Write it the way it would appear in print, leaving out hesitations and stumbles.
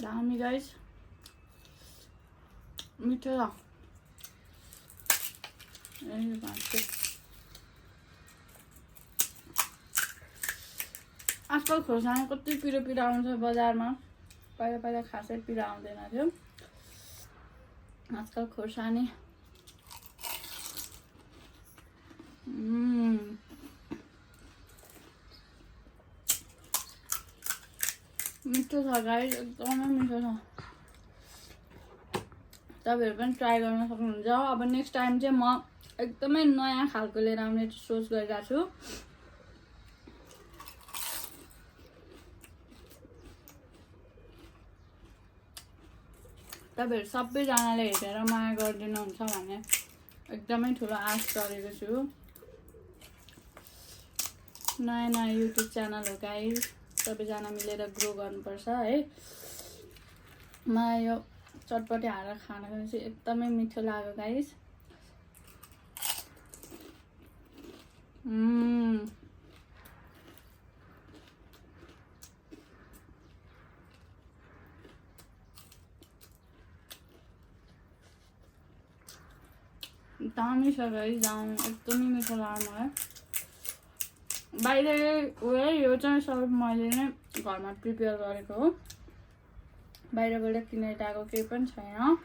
दामी गाइस मिठो छ आजकल खोर्सानी कति पिरो पिरो आउँछ बजारमा पहिला पहिला खासै पिरो आउँदैन थियो आजकल खोर्सानी मिठो छ गाइस एकदमै मिठो छ तपाईहरु पनि ट्राई गर्न सक्नुहुन्छ अब नेक्स्ट टाइम चाहिँ म एकदमै नयाँ खालको लिएर आउने सोच गरिरहेको छु तपाईहरु सबैजनाले हेरेर माया गरिदिनुहुन्छ भन्ने एकदमै ठुलो आश गरेको छु नयाँ नयाँ युट्युब च्यानल हो गाइस सबैजना मिलेर ग्रो गर्नुपर्छ है मलाई यो चटपटी हालेर खानको चाहिँ एकदमै मिठो लाग्यो गाइस दामी छ गाइस दामी एकदमै मिठो लाग्यो मलाई बाहिर यो चाहिँ सब मैले नै घरमा प्रिपेयर गरेको हो बाहिरबाट किनेर ल्याएको केही पनि छैन